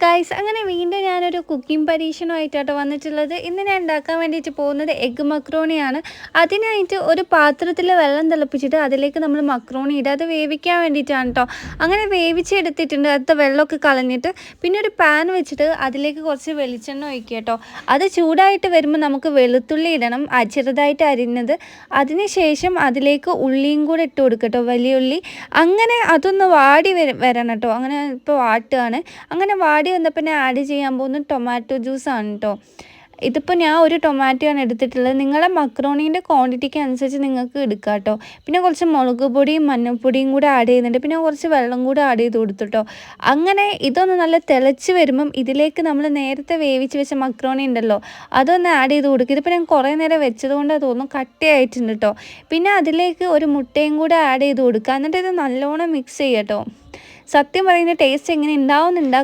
Guys, അങ്ങനെ വീണ്ടും ഞാനൊരു കുക്കിംഗ് പരീക്ഷണമായിട്ടാണ് വന്നിട്ടുള്ളത്. ഇന്ന് ഞാൻ ഉണ്ടാക്കാൻ വേണ്ടിയിട്ട് പോകുന്നത് എഗ്ഗ് മക്രോണിയാണ്. അതിനായിട്ട് ഒരു പാത്രത്തിൽ വെള്ളം തിളപ്പിച്ചിട്ട് അതിലേക്ക് നമ്മൾ മക്രോണി ഇടുക. അത് വേവിക്കാൻ വേണ്ടിയിട്ടാണ് കേട്ടോ. അങ്ങനെ വേവിച്ചെടുത്തിട്ടുണ്ട്. അടുത്ത വെള്ളമൊക്കെ കളഞ്ഞിട്ട് പിന്നെ ഒരു പാൻ വെച്ചിട്ട് അതിലേക്ക് കുറച്ച് വെളിച്ചെണ്ണ ഒഴിക്കുക കേട്ടോ. അത് ചൂടായിട്ട് വരുമ്പോൾ നമുക്ക് വെളുത്തുള്ളി ഇടണം, ചെറുതായിട്ട് അരിഞ്ഞത്. അതിനുശേഷം അതിലേക്ക് ഉള്ളിയും കൂടെ ഇട്ട് കൊടുക്കുക കേട്ടോ, വലിയ ഉള്ളി. അങ്ങനെ അതൊന്ന് വാടി വരണം കേട്ടോ. അങ്ങനെ ഇപ്പോൾ വാട്ടുകയാണ്. അങ്ങനെ വാടി വന്നപ്പോൾ ഞാൻ ആഡ് ചെയ്യാൻ പോകുന്നത് ടൊമാറ്റോ ജ്യൂസാണ് കേട്ടോ. ഇതിപ്പോൾ ഞാൻ ഒരു ടൊമാറ്റോയാണ് എടുത്തിട്ടുള്ളത്. നിങ്ങളെ മക്രോണീൻ്റെ ക്വാണ്ടിറ്റിക്ക് അനുസരിച്ച് നിങ്ങൾക്ക് എടുക്കാം കേട്ടോ. പിന്നെ കുറച്ച് മുളക് പൊടിയും മഞ്ഞൾപ്പൊടിയും കൂടെ ആഡ് ചെയ്യുന്നുണ്ട്. പിന്നെ കുറച്ച് വെള്ളം കൂടെ ആഡ് ചെയ്ത് കൊടുത്തു കേട്ടോ. അങ്ങനെ ഇതൊന്ന് നല്ല തിളച്ച് വരുമ്പം ഇതിലേക്ക് നമ്മൾ നേരത്തെ വേവിച്ച് വെച്ച മക്രോണി ഉണ്ടല്ലോ, അതൊന്ന് ആഡ് ചെയ്ത് കൊടുക്കുക. ഇതിപ്പോൾ ഞാൻ കുറേ നേരം വെച്ചതുകൊണ്ട് തോന്നുന്നു കട്ടയായിട്ടുണ്ട് കേട്ടോ. പിന്നെ അതിലേക്ക് ഒരു മുട്ടയും കൂടെ ആഡ് ചെയ്ത് കൊടുക്കുക. എന്നിട്ട് ഇത് നല്ലോണം മിക്സ് ചെയ്യുക കേട്ടോ. സത്യം പറയുന്ന ടേസ്റ്റ് എങ്ങനെ ഉണ്ടാവുന്നുണ്ട്